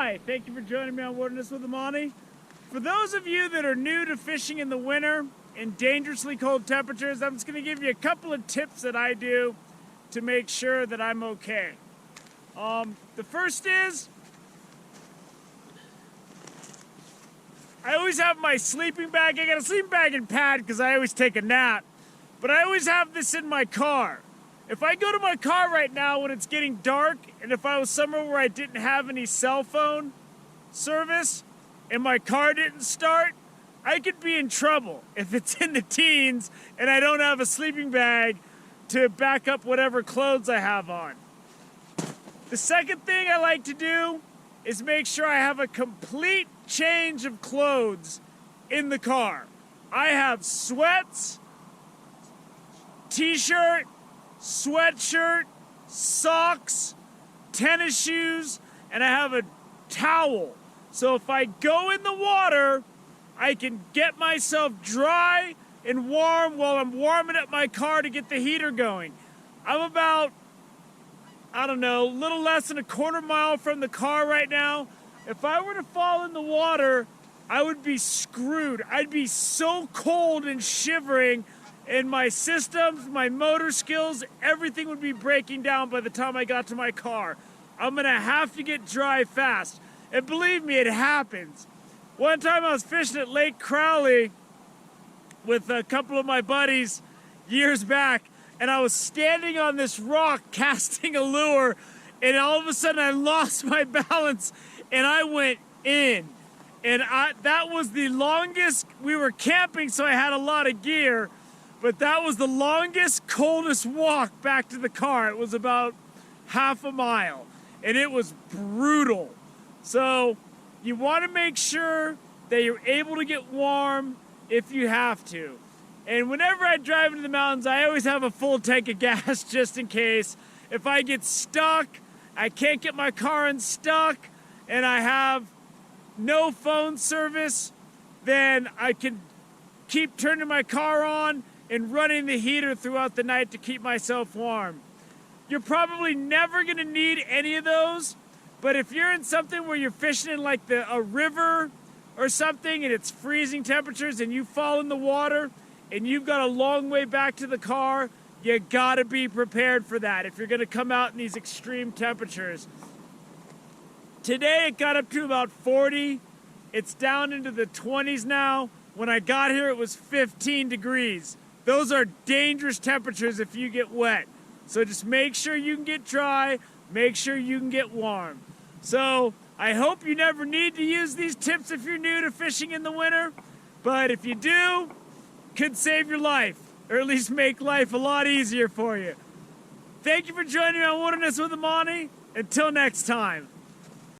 Hi, thank you for joining me on Wilderness with Amani. For those of you that are new to fishing in the winter in dangerously cold temperatures, I'm just going to give you a couple of tips that I do to make sure that I'm okay. The first is, I always have my sleeping bag. I got a sleeping bag and pad because I always take a nap, but I always have this in my car. If I go to my car right now when it's getting dark, and if I was somewhere where I didn't have any cell phone service and my car didn't start, I could be in trouble if it's in the teens and I don't have a sleeping bag to back up whatever clothes I have on. The second thing I like to do is make sure I have a complete change of clothes in the car. I have sweats, t-shirt, sweatshirt, socks, tennis shoes, and I have a towel. So if I go in the water, I can get myself dry and warm while I'm warming up my car to get the heater going. I'm about, a little less than a quarter mile from the car right now. If I were to fall in the water, I would be screwed. I'd be so cold and shivering, and my systems, my motor skills, everything would be breaking down by the time I got to my car. I'm gonna have to get dry fast. And believe me, it happens. One time I was fishing at Lake Crowley with a couple of my buddies years back, and I was standing on this rock casting a lure, and all of a sudden I lost my balance and I went in. And that was the longest, we were camping, so I had a lot of gear, but that was the longest, coldest walk back to the car. It was about half a mile, and it was brutal. So you want to make sure that you're able to get warm if you have to. And whenever I drive into the mountains, I always have a full tank of gas just in case. If I get stuck, I can't get my car unstuck, and I have no phone service, then I can keep turning my car on and running the heater throughout the night to keep myself warm. You're probably never gonna need any of those, but if you're in something where you're fishing in like a river or something and it's freezing temperatures and you fall in the water and you've got a long way back to the car, you gotta be prepared for that if you're gonna come out in these extreme temperatures. Today it got up to about 40. It's down into the 20s now. When I got here, it was 15 degrees. Those are dangerous temperatures if you get wet. So just make sure you can get dry, make sure you can get warm. So I hope you never need to use these tips if you're new to fishing in the winter, but if you do, could save your life, or at least make life a lot easier for you. Thank you for joining me on Wilderness with Amani. Until next time.